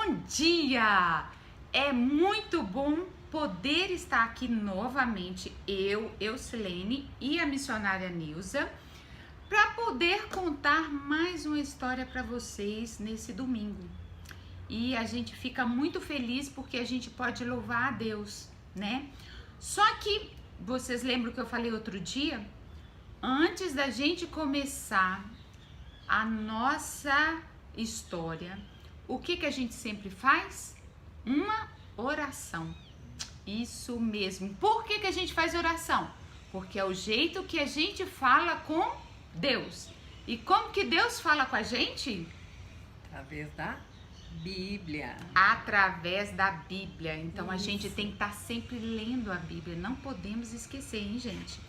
Bom dia! É muito bom poder estar aqui novamente, Eucilene e a missionária Nilza, para poder contar mais uma história para vocês nesse domingo. E a gente fica muito feliz porque a gente pode louvar a Deus, né? Só que, vocês lembram que eu falei outro dia? Antes da gente começar a nossa história, o que a gente sempre faz? Uma oração. Isso mesmo. Por que a gente faz oração? Porque é o jeito que a gente fala com Deus. E como que Deus fala com a gente? Através da Bíblia. Através da Bíblia. Então a gente tem que estar sempre lendo a Bíblia. Não podemos esquecer, hein, gente?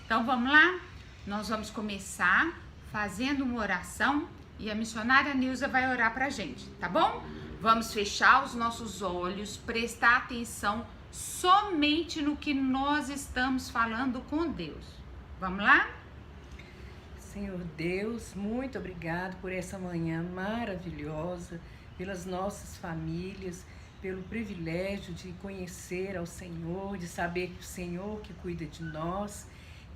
Então vamos lá? Nós vamos começar fazendo uma oração e a missionária Nilza vai orar pra gente, tá bom? Vamos fechar os nossos olhos, prestar atenção somente no que nós estamos falando com Deus. Vamos lá? Senhor Deus, muito obrigado por essa manhã maravilhosa, pelas nossas famílias, pelo privilégio de conhecer ao Senhor, de saber que o Senhor que cuida de nós.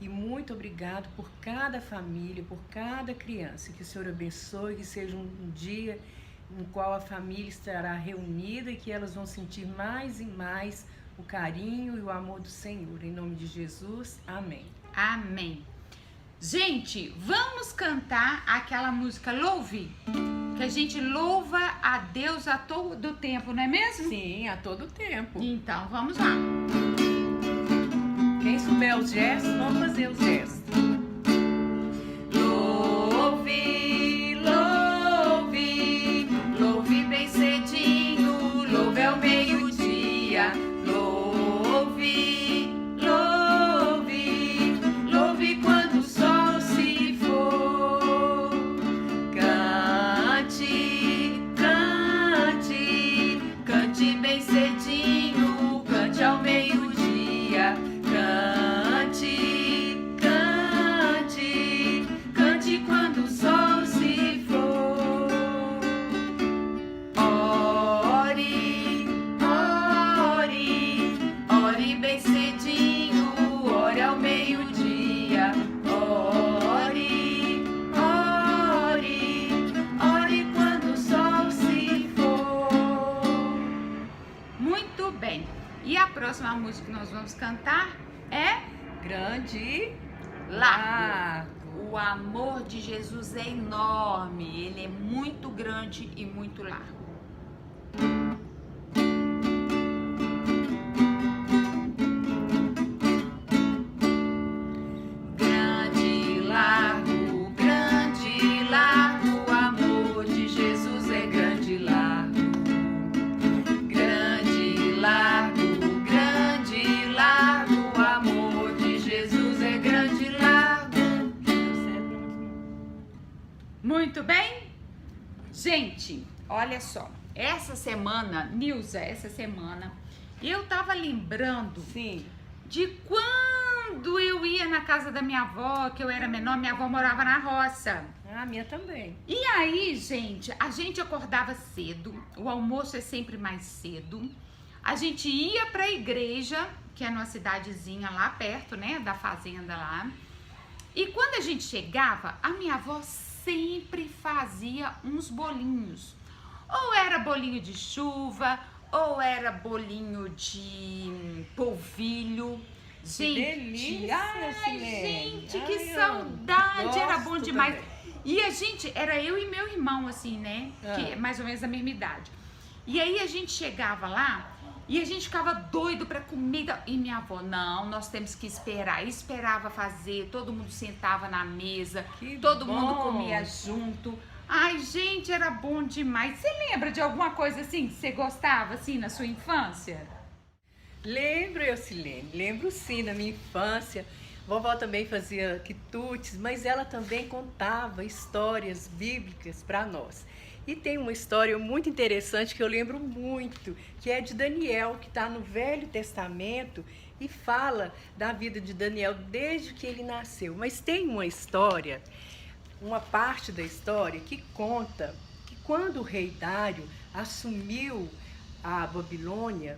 E muito obrigado por cada família, por cada criança. Que o Senhor abençoe, que seja um dia no qual a família estará reunida e que elas vão sentir mais e mais o carinho e o amor do Senhor. Em nome de Jesus, amém. Amém. Gente, vamos cantar aquela música Louve, que a gente louva a Deus a todo tempo, não é mesmo? Sim, a todo tempo. Então, vamos lá. Quem souber os gestos, vamos fazer os gestos. Louve, louve, louve bem cedinho, louve ao meio-dia. Louve, louve, louve quando o sol se for. Cante, cante, cante bem cedinho, cante ao meio-dia. Cante, cante, cante quando o sol se for. Ore, ore, ore bem cedinho, ore ao meio-dia. Ore, ore, ore quando o sol se for. Muito bem. E a próxima música que nós vamos cantar é Grande e Largo. O amor de Jesus é enorme, ele é muito grande e muito largo. Grande, largo, o amor de Jesus é grande e largo. Grande, largo, o amor de Jesus é grande e largo. Muito bem? Gente, olha só, essa semana, Nilza, eu tava lembrando sim. de quando eu ia na casa da minha avó, que eu era menor, minha avó morava na roça. A minha também. E aí, gente, a gente acordava cedo, o almoço é sempre mais cedo, a gente ia pra igreja, que é numa cidadezinha lá perto, né, da fazenda lá, e quando a gente chegava, a minha avó sempre fazia uns bolinhos, ou era bolinho de chuva, ou era bolinho de polvilho. Gente, delícia, ai, Silene. gente, que Ai, saudade, era bom gosto demais. também. E a gente, era eu e meu irmão, assim, né, que é mais ou menos da mesma idade. E aí a gente chegava lá e a gente ficava doido pra comida. E minha avó, não, nós temos que esperar. E esperava fazer, todo mundo sentava na mesa, Que todo bom. mundo comia junto. Ai, gente, era bom demais. Você lembra de alguma coisa assim que você gostava, assim, na sua infância? Lembro, Eucilene, lembro sim, na minha infância. Vovó também fazia quitutes, mas ela também contava histórias bíblicas para nós. E tem uma história muito interessante que eu lembro muito, que é de Daniel, que está no Velho Testamento e fala da vida de Daniel desde que ele nasceu. Mas tem uma história, uma parte da história que conta que quando o rei Dário assumiu a Babilônia,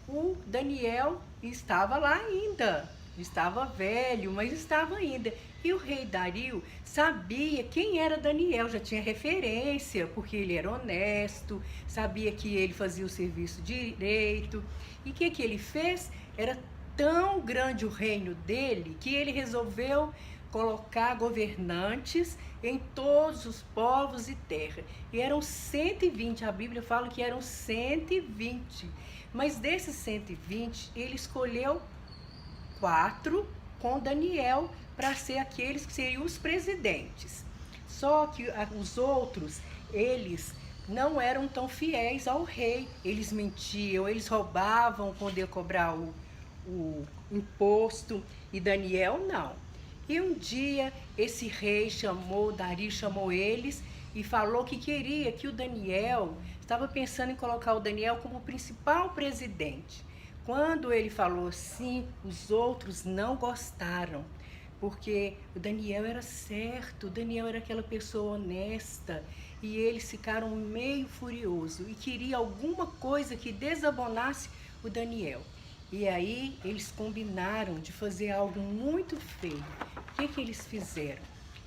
o Daniel estava lá ainda. Estava velho, mas estava ainda. E o rei Dario sabia quem era Daniel, já tinha referência, porque ele era honesto, sabia que ele fazia o serviço direito. E o que ele fez? Era tão grande o reino dele que ele resolveu colocar governantes em todos os povos e terra. E eram 120, a Bíblia fala que eram 120. Mas desses 120, ele escolheu 4 com Daniel para ser aqueles que seriam os presidentes. Só que os outros, eles não eram tão fiéis ao rei. Eles mentiam, eles roubavam quando ia cobrar o imposto, e Daniel não. E um dia esse rei Dario chamou eles e falou que queria que o Daniel, estava pensando em colocar o Daniel como principal presidente. Quando ele falou assim, os outros não gostaram, porque o Daniel era certo, o Daniel era aquela pessoa honesta, e eles ficaram meio furiosos e queriam alguma coisa que desabonasse o Daniel. E aí eles combinaram de fazer algo muito feio. O que eles fizeram?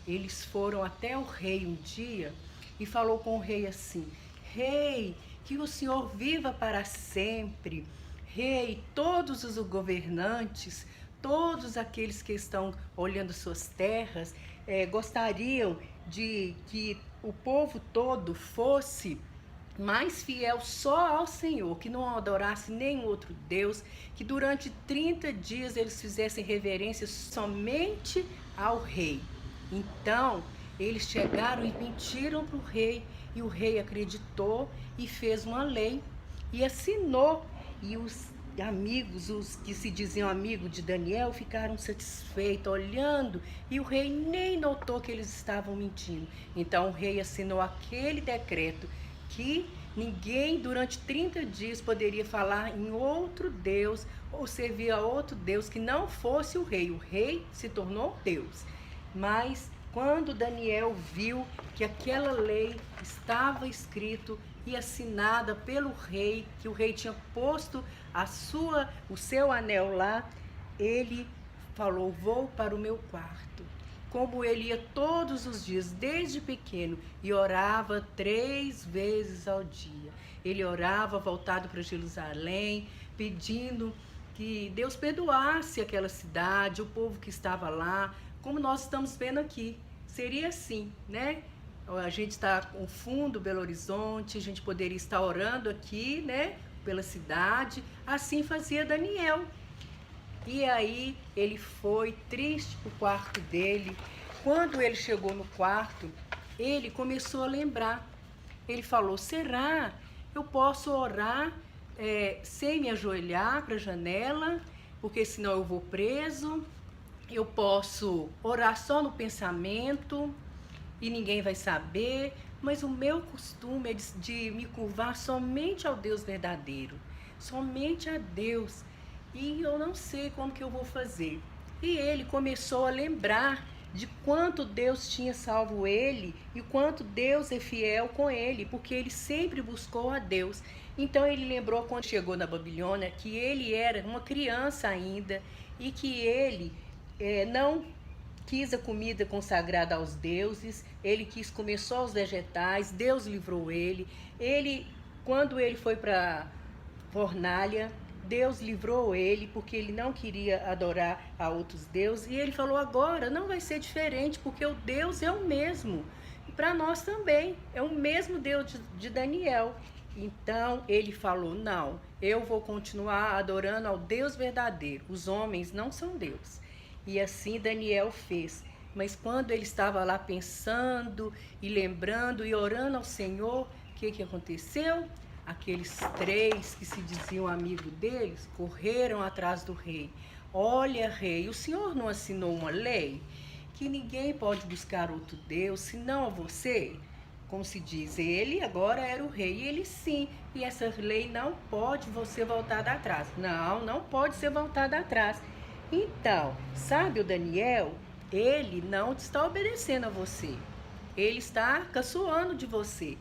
Eles foram até o rei um dia e falou com o rei assim: rei, que o senhor viva para sempre. Rei, todos os governantes, todos aqueles que estão olhando suas terras, gostariam de que o povo todo fosse mais fiel só ao Senhor, que não adorasse nenhum outro Deus, que durante 30 dias eles fizessem reverência somente ao rei. Então, eles chegaram e mentiram para o rei, e o rei acreditou e fez uma lei e assinou. E os amigos, os que se diziam amigos de Daniel, ficaram satisfeitos olhando, e o rei nem notou que eles estavam mentindo. Então o rei assinou aquele decreto que ninguém durante 30 dias poderia falar em outro Deus ou servir a outro Deus que não fosse o rei. O rei se tornou Deus. Mas quando Daniel viu que aquela lei estava escrito e assinada pelo rei, que o rei tinha posto o seu anel lá, ele falou: vou para o meu quarto. Como ele ia todos os dias, desde pequeno, e orava 3 vezes ao dia. Ele orava voltado para Jerusalém, pedindo que Deus perdoasse aquela cidade, o povo que estava lá, como nós estamos vendo aqui. Seria assim, né? A gente está com fundo Belo Horizonte, a gente poderia estar orando aqui, né, pela cidade. Assim fazia Daniel. E aí ele foi triste para o quarto dele. Quando ele chegou no quarto, ele começou a lembrar. Ele falou: será eu posso orar sem me ajoelhar para a janela? Porque senão eu vou preso. Eu posso orar só no pensamento e ninguém vai saber, mas o meu costume é de me curvar somente ao Deus verdadeiro, somente a Deus, e eu não sei como que eu vou fazer. E ele começou a lembrar de quanto Deus tinha salvo ele e quanto Deus é fiel com ele, porque ele sempre buscou a Deus. Então ele lembrou quando chegou na Babilônia que ele era uma criança ainda e que ele não quis a comida consagrada aos deuses, ele quis comer só os vegetais. Deus livrou ele. Quando ele foi para fornalha, Deus livrou ele, porque ele não queria adorar a outros deuses. E ele falou: agora não vai ser diferente, porque o Deus é o mesmo. E para nós também, é o mesmo Deus de Daniel. Então ele falou: não, eu vou continuar adorando ao Deus verdadeiro. Os homens não são Deus. E assim Daniel fez. Mas quando ele estava lá pensando e lembrando e orando ao Senhor, o que aconteceu? Aqueles 3 que se diziam amigos deles correram atrás do rei. Olha, rei, o senhor não assinou uma lei que ninguém pode buscar outro Deus senão a você? Como se diz, ele agora era o rei, e ele sim, e essa lei não pode você voltar atrás. Não pode ser voltada atrás. Então, sabe o Daniel? Ele não está obedecendo a você. Ele está caçoando de você.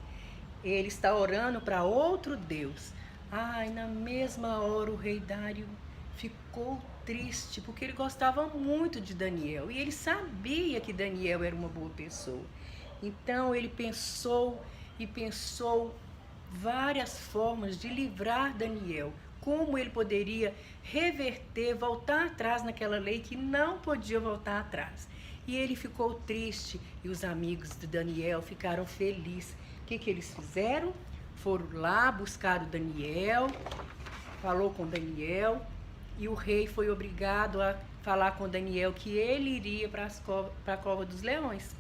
ele está orando para outro Deus. Ai, na mesma hora o rei Dário ficou triste, porque ele gostava muito de Daniel e ele sabia que Daniel era uma boa pessoa. Então ele pensou e pensou várias formas de livrar Daniel, como ele poderia reverter, voltar atrás naquela lei que não podia voltar atrás. E ele ficou triste e os amigos de Daniel ficaram felizes. O que eles fizeram? Foram lá, buscaram Daniel, falou com Daniel e o rei foi obrigado a falar com Daniel que ele iria para a cova dos leões.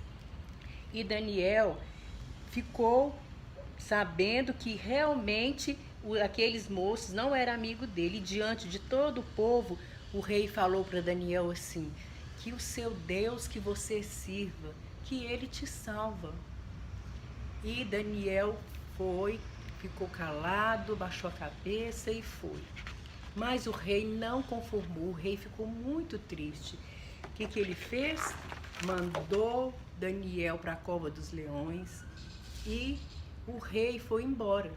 E Daniel ficou sabendo que realmente aqueles moços não eram amigos dele. E diante de todo o povo, o rei falou para Daniel assim, que o seu Deus que você sirva, que ele te salva. E Daniel ficou calado, baixou a cabeça e foi. Mas o rei não conformou, o rei ficou muito triste. O que ele fez? Mandou Daniel para a cova dos leões e o rei foi embora.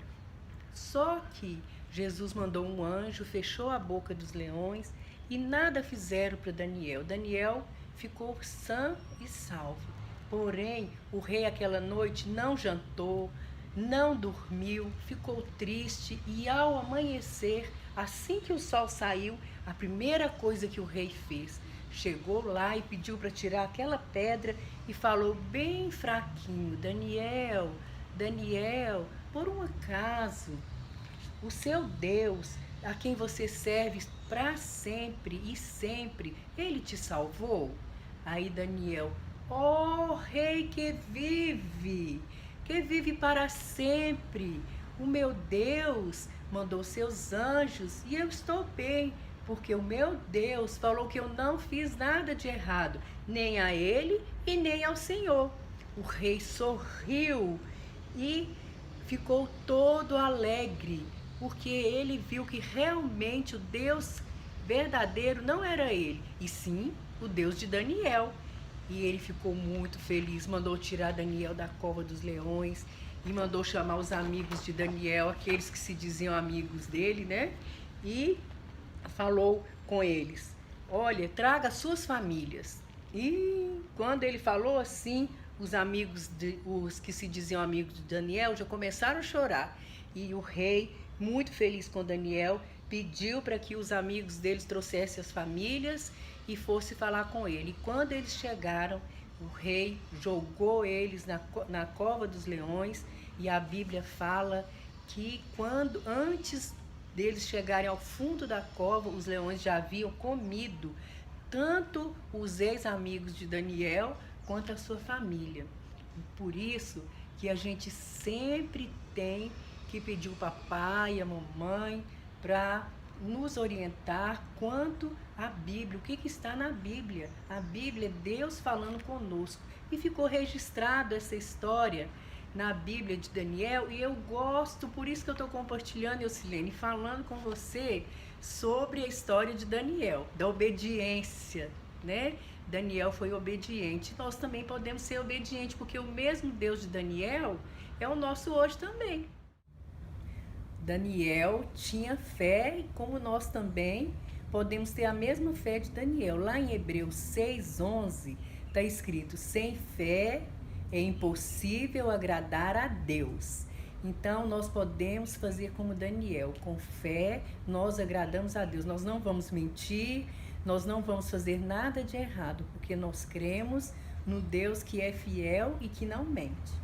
Só que Jesus mandou um anjo, fechou a boca dos leões e nada fizeram para Daniel. Daniel ficou sã e salvo. Porém, o rei aquela noite não jantou, não dormiu, ficou triste e ao amanhecer, assim que o sol saiu, a primeira coisa que o rei fez, chegou lá e pediu para tirar aquela pedra e falou bem fraquinho, Daniel, Daniel, por um acaso, o seu Deus, a quem você serve para sempre e sempre, ele te salvou? Aí Daniel, ó rei que vive para sempre, o meu Deus mandou seus anjos e eu estou bem, porque o meu Deus falou que eu não fiz nada de errado, nem a ele e nem ao Senhor. O rei sorriu e ficou todo alegre, porque ele viu que realmente o Deus verdadeiro não era ele, e sim o Deus de Daniel. E ele ficou muito feliz, mandou tirar Daniel da cova dos leões e mandou chamar os amigos de Daniel, aqueles que se diziam amigos dele, né? E falou com eles, olha, traga suas famílias. E quando ele falou assim, os que se diziam amigos de Daniel já começaram a chorar. E o rei, muito feliz com Daniel, pediu para que os amigos deles trouxessem as famílias e fosse falar com ele. E quando eles chegaram, o rei jogou eles na cova dos leões e a Bíblia fala que antes deles chegarem ao fundo da cova, os leões já haviam comido tanto os ex-amigos de Daniel quanto a sua família. Por isso que a gente sempre tem que pedir o papai e a mamãe para nos orientar quanto à Bíblia, o que está na Bíblia. A Bíblia é Deus falando conosco. E ficou registrado essa história na Bíblia de Daniel e eu gosto, por isso que eu estou compartilhando, Eucilene, falando com você sobre a história de Daniel, da obediência, né? Daniel foi obediente. Nós também podemos ser obedientes, porque o mesmo Deus de Daniel é o nosso hoje também. Daniel tinha fé, como nós também podemos ter a mesma fé de Daniel. Lá em Hebreus 6:11 está escrito, sem fé é impossível agradar a Deus. Então nós podemos fazer como Daniel, com fé nós agradamos a Deus. Nós não vamos mentir, nós não vamos fazer nada de errado, porque nós cremos no Deus que é fiel e que não mente.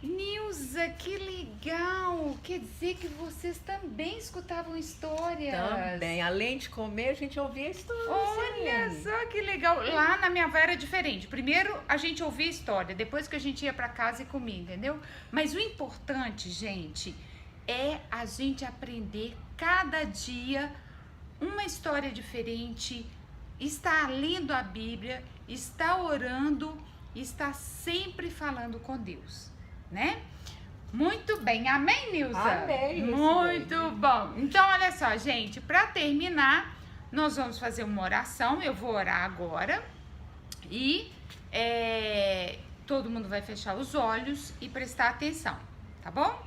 Nilza, que legal! Quer dizer que vocês também escutavam histórias? Também, além de comer, a gente ouvia histórias. Olha só que legal! Lá na minha avó era diferente. Primeiro a gente ouvia história, depois que a gente ia para casa e comia, entendeu? Mas o importante, gente, é a gente aprender cada dia uma história diferente, estar lendo a Bíblia, estar orando, estar sempre falando com Deus, né? Muito bem, amém, Nilza? Amém. Muito bom. Então, olha só, gente, para terminar, nós vamos fazer uma oração. Eu vou orar agora e Todo mundo vai fechar os olhos e prestar atenção, tá bom?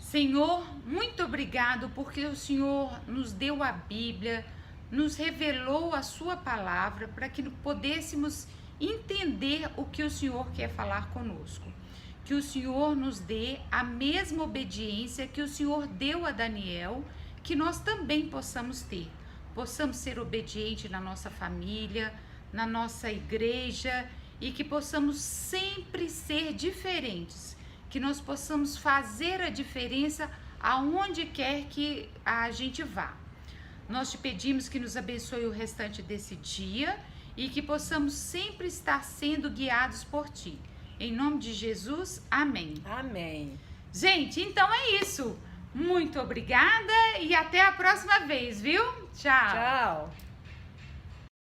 Senhor, muito obrigado porque o Senhor nos deu a Bíblia, nos revelou a sua palavra para que pudéssemos entender o que o Senhor quer falar conosco. Que o Senhor nos dê a mesma obediência que o Senhor deu a Daniel, que nós também possamos ter. Possamos ser obedientes na nossa família, na nossa igreja, e que possamos sempre ser diferentes, que nós possamos fazer a diferença aonde quer que a gente vá. Nós te pedimos que nos abençoe o restante desse dia e que possamos sempre estar sendo guiados por ti. Em nome de Jesus, amém. Amém. Gente, então é isso. Muito obrigada e até a próxima vez, viu? Tchau. Tchau.